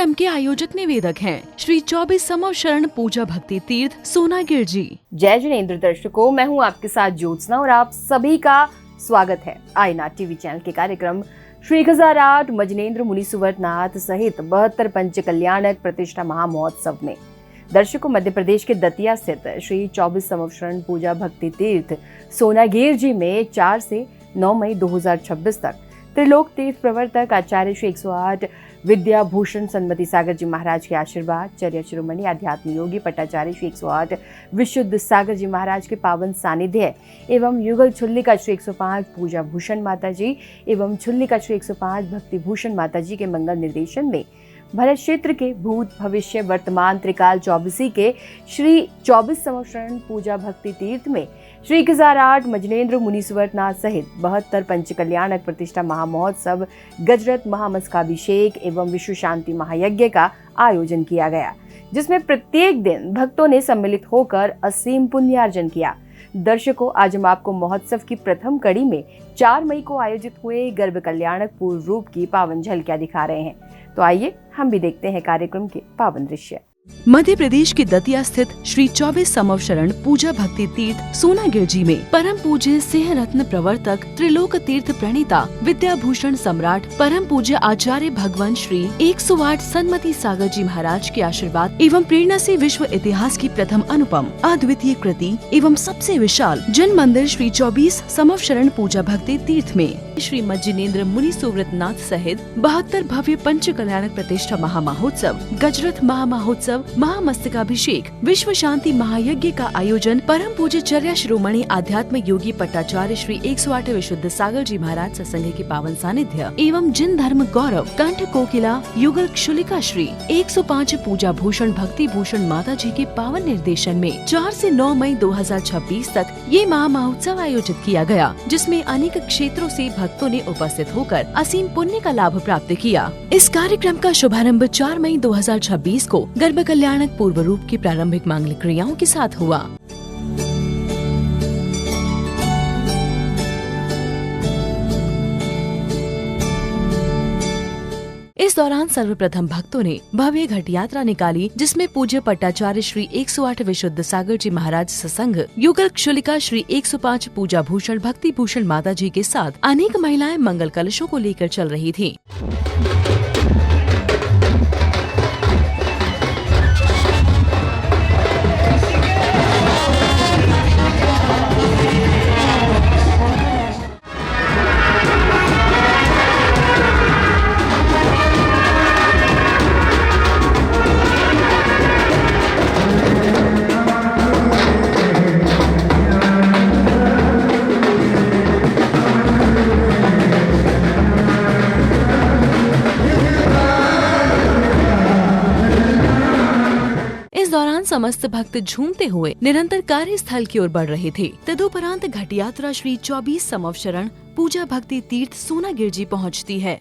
कार्यक्रम के आयोजक निवेदक हैं श्री 24 समवशरण पूजा भक्ति तीर्थ सोनागिर जी। जय जिनेंद्र दर्शकों, मैं हूं आपके साथ ज्योत्सना और आप सभी का स्वागत है आईनाथ टीवी चैनल के कार्यक्रम श्री 1008 मजनेन्द्र मुनि सुवर्तनाथ सहित 72 पंच कल्याणक प्रतिष्ठा महामहोत्सव में। दर्शकों, मध्य प्रदेश के दतिया स्थित श्री 24 समवशरण पूजा भक्ति तीर्थ सोनागिर जी में 4 से 9 मई 2026 तक त्रिलोक तीर्थ प्रवर्तक आचार्य श्री 108 विद्या भूषण सन्मति सागर जी महाराज के आशीर्वाद, चर्या शिरोमणि आध्यात्म योगी पट्टाचार्य श्री 108 विशुद्ध सागर जी महाराज के पावन सानिध्य एवं युगल छुल्लिका श्री 105 पूजा भूषण माता जी एवं छुल्लिका श्री 105 भक्ति भूषण माता जी के मंगल निर्देशन में भरत क्षेत्र के भूत भविष्य वर्तमान त्रिकाल 24 के श्री 24 समवशरण पूजा भक्ति तीर्थ में श्री 1008 मजनेन्द्र मुनि सुवर्तनाथ सहित 72 पंच कल्याणक प्रतिष्ठा महामहोत्सव गजरत महामस्तकाभिषेक एवं विश्व शांति महायज्ञ का आयोजन किया गया, जिसमें प्रत्येक दिन भक्तों ने सम्मिलित होकर असीम पुण्यार्जन किया। दर्शकों, आज हम आपको महोत्सव की प्रथम कड़ी में 4 मई को आयोजित हुए गर्भ कल्याणक पूर्व रूप की पावन झलकियां दिखा रहे हैं। तो आइए हम भी देखते हैं कार्यक्रम के पावन दृश्य। मध्य प्रदेश के दतिया स्थित श्री 24 समवशरण पूजा भक्ति तीर्थ सोनागिर जी में परम पूज्य सिंह रत्न प्रवर्तक त्रिलोक तीर्थ प्रणीता विद्या भूषण सम्राट परम पूज्य आचार्य भगवान श्री 108 सन्मति सागर जी महाराज के आशीर्वाद एवं प्रेरणा से विश्व इतिहास की प्रथम अनुपम अद्वितीय कृति एवं सबसे विशाल जन मंदिर श्री 24 समवशरण पूजा भक्ति तीर्थ में श्री मजनेन्द्र मुनि सुवर्तनाथ सहित 72 भव्य पंच कल्याणक प्रतिष्ठा महामहोत्सव गजरथ महामहोत्सव महामस्तकाभिषेक विश्व शांति महायज्ञ का आयोजन परम पूज्य चर्या शिरोमणि आध्यात्म योगी पट्टाचार्य श्री 108 विशुद्ध सागर जी महाराज सत्संग के पावन सानिध्य एवं जिन धर्म गौरव कंठ कोकिला युगल क्षुलिका श्री 105 पूजा भूषण भक्ति भूषण माता जी के पावन निर्देशन में 4 से 9 मई 2026 तक ये महामहोत्सव आयोजित किया गया, जिसमें अनेक क्षेत्रों से भक्तों ने उपस्थित होकर असीम पुण्य का लाभ प्राप्त किया। इस कार्यक्रम का शुभारंभ 4 मई 2026 को गर्भ कल्याणक पूर्व रूप की प्रारंभिक मांगलिक क्रियाओं के साथ हुआ। इस दौरान सर्वप्रथम भक्तों ने भव्य घट यात्रा निकाली, जिसमें पूज्य पट्टाचार्य श्री 108 विशुद्ध सागर जी महाराज सत्संग युगल क्षुलिका श्री 105 पूजा भूषण भक्ति भूषण माता जी के साथ अनेक महिलाएं मंगल कलशों को लेकर चल रही थीं। दौरान समस्त भक्त झूमते हुए निरंतर कार्यस्थल की ओर बढ़ रहे थे। तदुपरांत घट यात्रा श्री 24 समवशरण पूजा भक्ति तीर्थ सोनागिर जी पहुंचती है।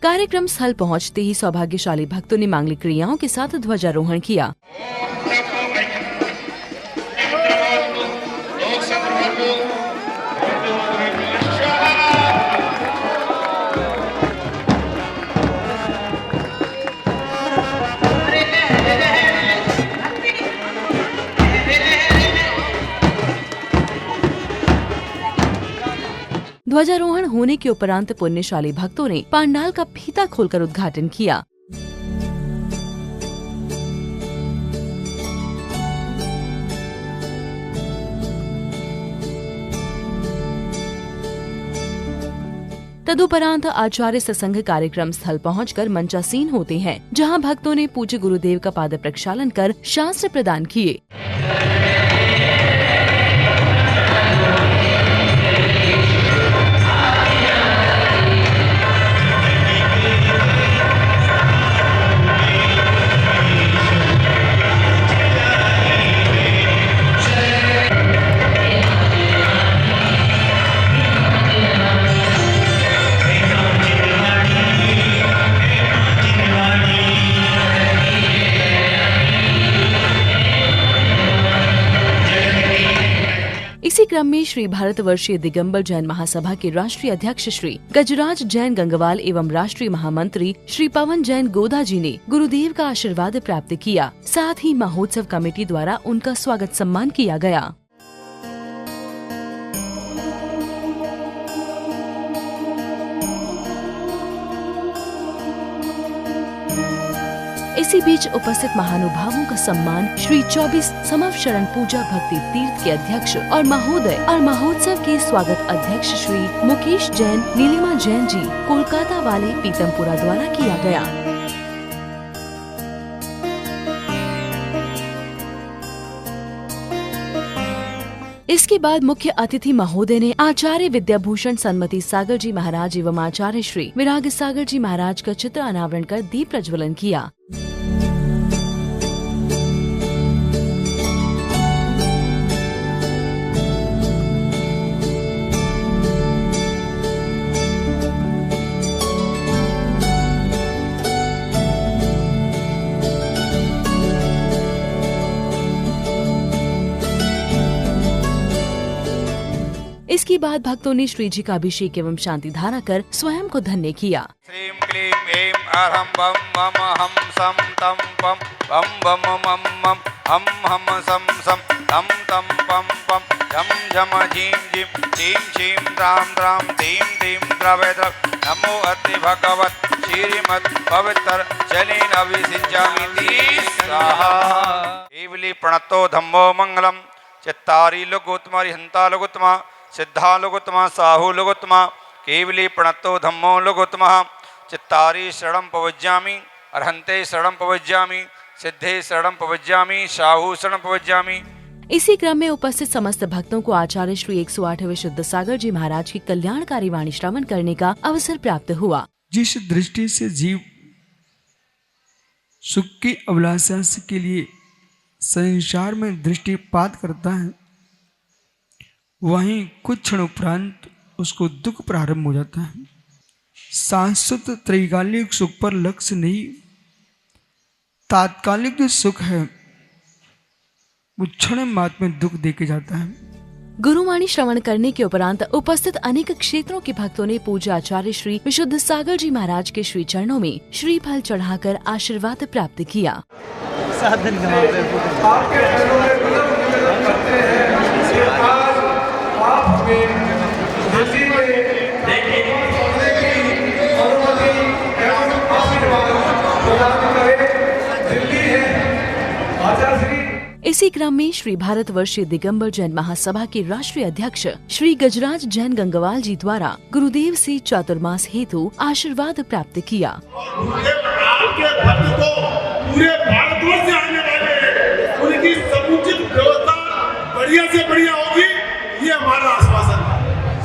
कार्यक्रम स्थल पहुंचते ही सौभाग्यशाली भक्तों ने मांगलिक क्रियाओं के साथ ध्वजारोहण किया। ध्वजारोहण होने के उपरांत पुण्यशाली भक्तों ने पांडाल का फीता खोलकर उद्घाटन किया। तदुपरांत आचार्य सत्संग कार्यक्रम स्थल पहुंचकर मंचासीन होते हैं, जहां भक्तों ने पूज्य गुरुदेव का पाद प्रक्षालन कर शास्त्र प्रदान किए। क्रम में श्री भारतवर्षीय दिगंबर जैन महासभा के राष्ट्रीय अध्यक्ष श्री गजराज जैन गंगवाल एवं राष्ट्रीय महामंत्री श्री पवन जैन गोदा जी ने गुरुदेव का आशीर्वाद प्राप्त किया। साथ ही महोत्सव कमेटी द्वारा उनका स्वागत सम्मान किया गया। इसी बीच उपस्थित महानुभावों का सम्मान श्री 24 समवशरण पूजा भक्ति तीर्थ के अध्यक्ष और महोदय और महोत्सव के स्वागत अध्यक्ष श्री मुकेश जैन नीलिमा जैन जी कोलकाता वाले पीतमपुरा द्वारा किया गया। इसके बाद मुख्य अतिथि महोदय ने आचार्य विद्याभूषण सन्मति सागर जी महाराज एवं आचार्य श्री विराग सागर जी महाराज का चित्र अनावरण कर दीप प्रज्वलन किया। इसके बाद भक्तों ने श्री जी का अभिषेक एवं शांति धारा कर स्वयं को धन्य किया। श्रीं क्लीं ऐं अरहं बम मम हम सम तम पम बम बम मम मम हम सम सम तम तम पम पम झम झम झीं झीं टीं शीं द्रां द्रां तीं तीं द्रवे द्रव नमो अति भगवत श्रीमद् पवित्र चलेन अभिषिञ्चामि स्वाहा। केवली प्रणतो धम्मो मंगलम चित्तारी लघुत्तमा हंता लघुत्तमा सिद्धा लघुत्तमा साहू लघुत्तमा केवली प्रणतो धम्मो लघुत्तमा चित्तारी शरणं पवज्यामि अर्हन्ते शरणं पवज्यामि सिद्धे शरणं पवज्यामि साहू शरणं पवज्यामि। इसी क्रम में उपस्थित समस्त भक्तों को आचार्य श्री 108वें शुद्ध सागर जी महाराज की कल्याणकारी वाणी श्रवण करने का अवसर प्राप्त हुआ। जिस दृष्टि से जीव सुख की अभिलाषा के लिए संसार में दृष्टिपात करता है, वहीं कुछ क्षण उपरांत उसको दुख प्रारंभ हो जाता है। शाश्वत त्रैकालिक सुख पर लक्ष्य नहीं, तात्कालिक जो सुख है वो क्षण मात्र में दुख देके जाता है। गुरुवाणी श्रवण करने के उपरांत उपस्थित अनेक क्षेत्रों के भक्तों ने पूज्य आचार्य श्री विशुद्ध सागर जी महाराज के श्री चरणों में श्री फल चढ़ाकर आशीर्वाद प्राप्त किया। इसी क्रम में श्री भारतवर्षीय दिगंबर जैन महासभा के राष्ट्रीय अध्यक्ष श्री गजराज जैन गंगवाल जी द्वारा गुरुदेव से चातुर्मास हेतु आशीर्वाद प्राप्त किया। आपके भक्त को पूरे भारतवर्ष से आने वाले उनकी समुचित व्यवस्था बढ़िया से बढ़िया होगी, ये हमारा आश्वासन है।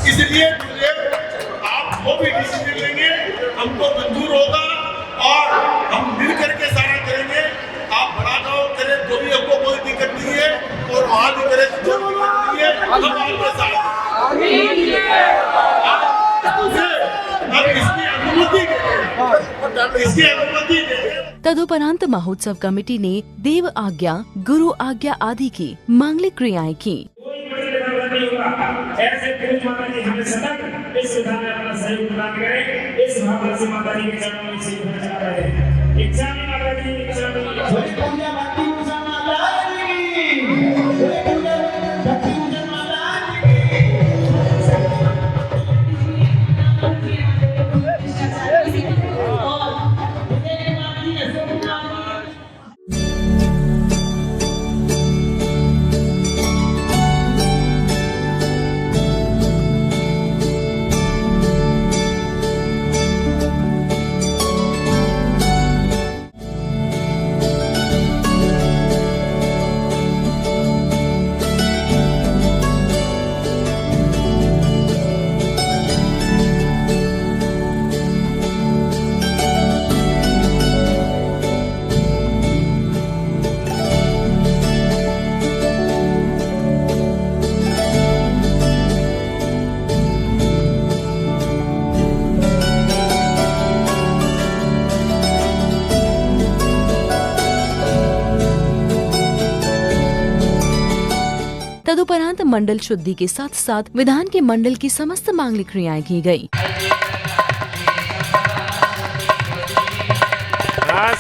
इसलिए आप जो भी डिसीजन लेंगे हमको मंजूर होगा और हम मिल करके सारा करेंगे। आप बड़ा गाँव करें तो भी हमको कोई दिक्कत नहीं है और वहाँ भी करें जो भी दिक्कत नहीं है, हम आपके साथ इसकी अनुमति दें। तदुपरांत महोत्सव कमेटी ने देव आज्ञा, गुरु आज्ञा आदि की मांगलिक क्रियाएं की। ऐसे पुरुष माता जी हमें सतत इस सुधार में अपना सहयोग प्रदान करें। इस भावना से माता जी के चरणों में सेवा करना रहे। इच्छा में माता जी इच्छा में पूजा भक्ति पूजा माता जी पूजा भक्ति पूजा माता तदुपरांत मंडल शुद्धि के साथ साथ विधान के मंडल की समस्त मांगलिक क्रियाएं की गयी।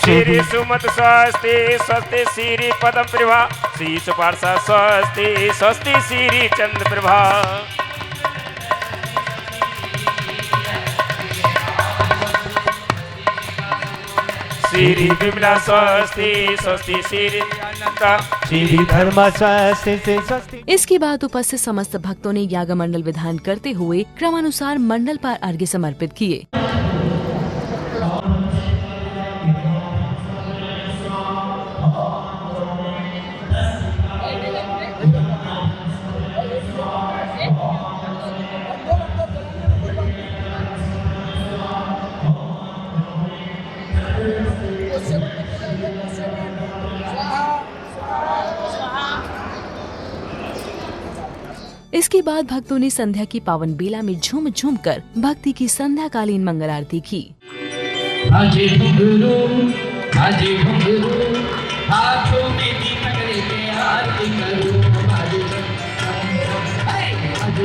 श्री सुमत स्वस्ति स्वस्ति श्री पदम प्रभा श्री सुपार्षा स्वस्ति स्वस्ति श्री चंद्र प्रभा श्री विमला स्वस्ति स्वस्ति श्री अनंता श्री धर्म स्वस्ति स्वस्ति। इसके बाद उपस्थित समस्त भक्तों ने याग मंडल विधान करते हुए क्रमानुसार मंडल पर अर्घ्य समर्पित किए। इसके बाद भक्तों ने संध्या की पावन बेला में झूम झूम कर भक्ति की संध्याकालीन मंगल आरती की। आजे घुंघरू हाथों में दीपक लेके आरती करूं आजे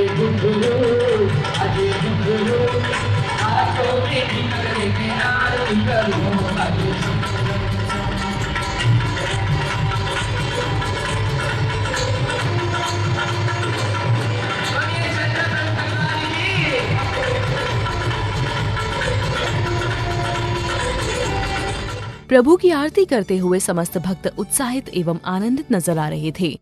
घुंघरू हाथों में दीपक लेके आरती करूं। प्रभु की आरती करते हुए समस्त भक्त उत्साहित एवं आनंदित नजर आ रहे थे।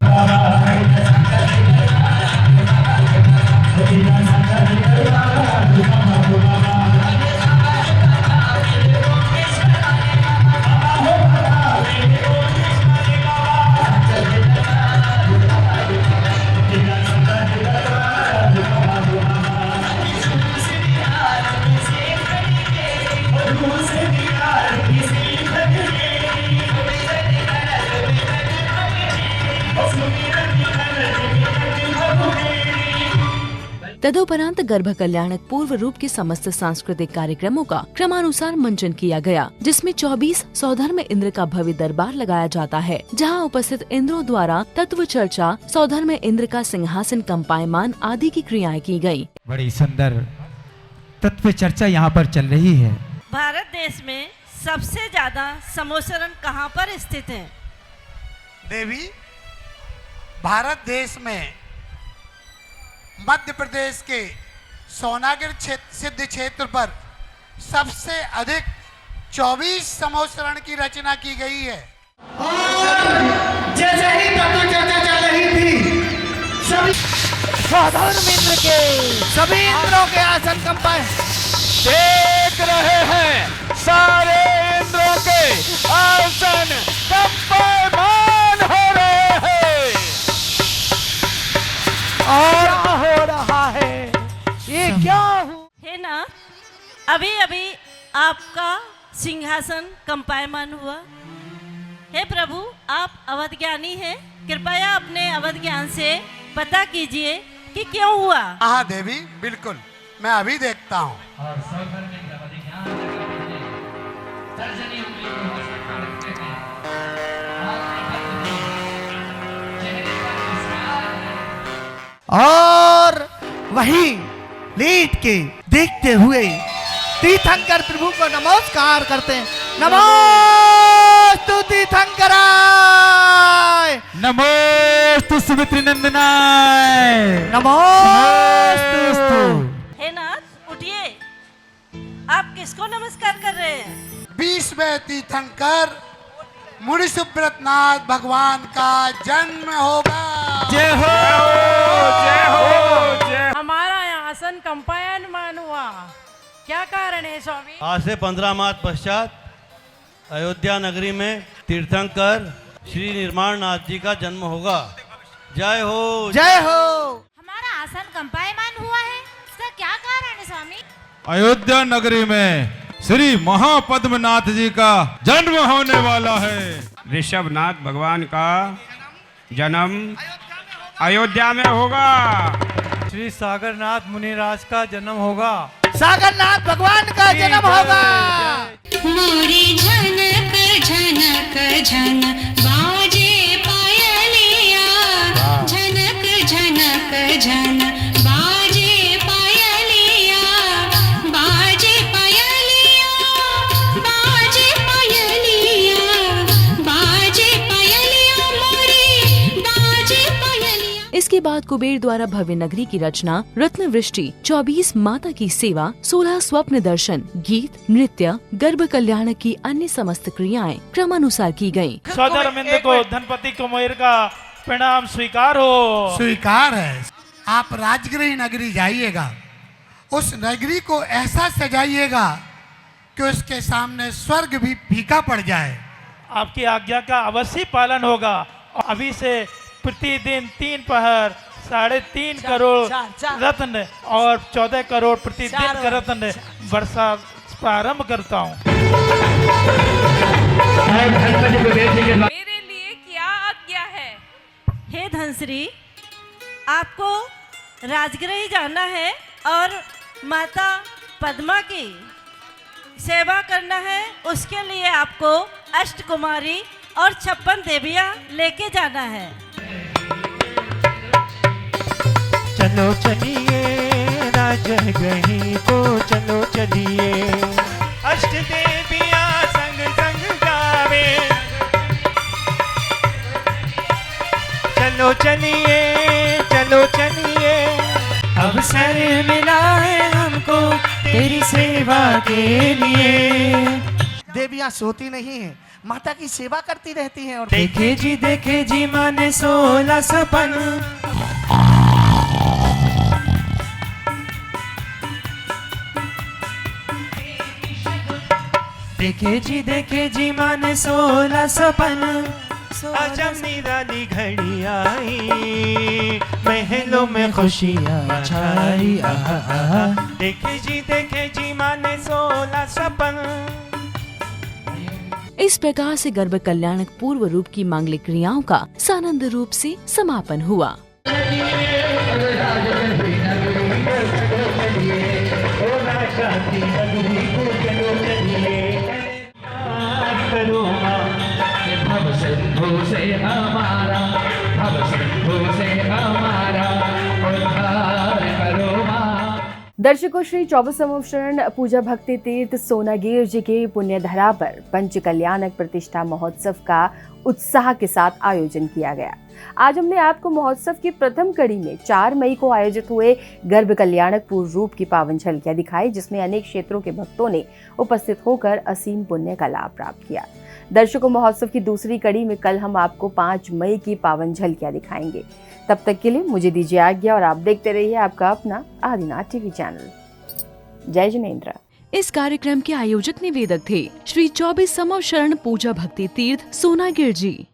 तदुपरांत गर्भ कल्याणक पूर्व रूप के समस्त सांस्कृतिक कार्यक्रमों का क्रमानुसार मंचन किया गया, जिसमें 24 सौधर्म इंद्र का भव्य दरबार लगाया जाता है, जहां उपस्थित इंद्रों द्वारा तत्व चर्चा, सौधर्म इंद्र का सिंहासन कंपायमान आदि की क्रियाएं की गयी। बड़ी सुंदर तत्व चर्चा यहाँ पर चल रही है। भारत देश में सबसे ज्यादा समोसरण कहाँ पर स्थित है? देवी, भारत देश में मध्य प्रदेश के सोनागिर सिद्ध क्षेत्र पर सबसे अधिक 24 समोसरण की रचना की गई है। और जैसे ही तत्व चर्चा चल रही थी, सभी साधारण इंद्र के सभी इंद्रों के आसन कंपाए देख रहे हैं, सारे इंद्रों के आसन कंपायमान हो रहे हैं। और हो रहा है ये क्या है ना? अभी अभी आपका सिंहासन कंपायमान हुआ है। प्रभु, आप अवध ज्ञानी हैं, कृपया अपने अवध ज्ञान से पता कीजिए कि क्यों हुआ। हाँ देवी, बिल्कुल, मैं अभी देखता हूँ। और वही लेट के देखते हुए तीर्थंकर प्रभु को नमस्कार करते हैं। नमोस्तु तीर्थंकराय, नमोस्तु सुमित्र नंदनाय, नमोस्तु। हे नाथ, उठिए, आप किसको नमस्कार कर रहे हैं? 20वें तीर्थंकर मुनि सुब्रत नाथ भगवान का जन्म होगा। जय हो, जय हो, जय। हमारा आसन कंपायमान हुआ, क्या कारण है स्वामी? आज से 15 माह पश्चात अयोध्या नगरी में तीर्थंकर श्री निर्माण नाथ जी का जन्म होगा। जय हो, जय हो। हमारा आसन कंपायमान हुआ है, इसका क्या कारण है स्वामी? अयोध्या नगरी में श्री महापद्मनाथ जी का जन्म होने वाला है। ऋषभनाथ भगवान का जन्म अयोध्या में होगा। श्री सागरनाथ मुनिराज का जन्म होगा। सागरनाथ भगवान का जन्म होगा। मोरी झनक झनक झन बाजे पायलिया, झनक झनक बाद कुबेर द्वारा भव्य नगरी की रचना, रत्न वृष्टि, 24 माता की सेवा, 16 स्वप्न दर्शन, गीत, नृत्य, गर्भ कल्याण की अन्य समस्त क्रियाएं क्रमानुसार की गयी। सौदरमिंद को धनपति कुबेर का प्रणाम स्वीकार हो। स्वीकार है। आप राजगृह नगरी जाइएगा, उस नगरी को ऐसा सजाइएगा कि उसके सामने स्वर्ग भी फीका पड़ जाए। आपकी आज्ञा का अवश्य पालन होगा। अभी से प्रतिदिन 3 पहर 3.5 करोड़ रत्न और 14 करोड़ प्रतिदिन का रत्न वर्षा प्रारंभ करता हूँ। मेरे लिए क्या आज्ञा है? हे धनश्री, आपको राजगृह जाना है और माता पद्मा की सेवा करना है। उसके लिए आपको अष्टकुमारी और 56 देवियां लेके जाना है। चलो चलिए राजगृह को, चलो चलिए अष्ट देवियां संग संग गावे। चलो चलिए, चलो चलिए, अवसर मिला है हमको तेरी सेवा के लिए। देवियां सोती नहीं है, माता की सेवा करती रहती हैं। और देखे जी माँ ने 16 सपन। देखे जी माँ ने 16 सपन। अजब निराली घड़ी आई, महलों में खुशियाँ छाई। देखे जी माँ ने 16 सपन। इस प्रकार से गर्भ कल्याणक पूर्व रूप की मांगलिक क्रियाओं का सानंद रूप से समापन हुआ। दर्शकों, श्री 24 संवत्सरण पूजा भक्ति तीर्थ सोनागीर जी के पुण्य धरा पर पंच कल्याणक प्रतिष्ठा महोत्सव का उत्साह के साथ आयोजन किया गया। आज हमने आपको महोत्सव की प्रथम कड़ी में 4 मई को आयोजित हुए गर्भ कल्याणक पूर्व रूप की पावन झलकियां दिखाई, जिसमें अनेक क्षेत्रों के भक्तों ने उपस्थित होकर असीम पुण्य का लाभ प्राप्त किया। दर्शकों, महोत्सव की दूसरी कड़ी में कल हम आपको 5 मई की पावन झलकियां दिखाएंगे। तब तक के लिए मुझे दीजिए आज्ञा और आप देखते रहिए आपका अपना आदिनाथ टीवी चैनल। जय जिनेंद्र। इस कार्यक्रम के आयोजक निवेदक थे श्री 24 संवत्सरण पूजा भक्ति तीर्थ सोनागिर जी।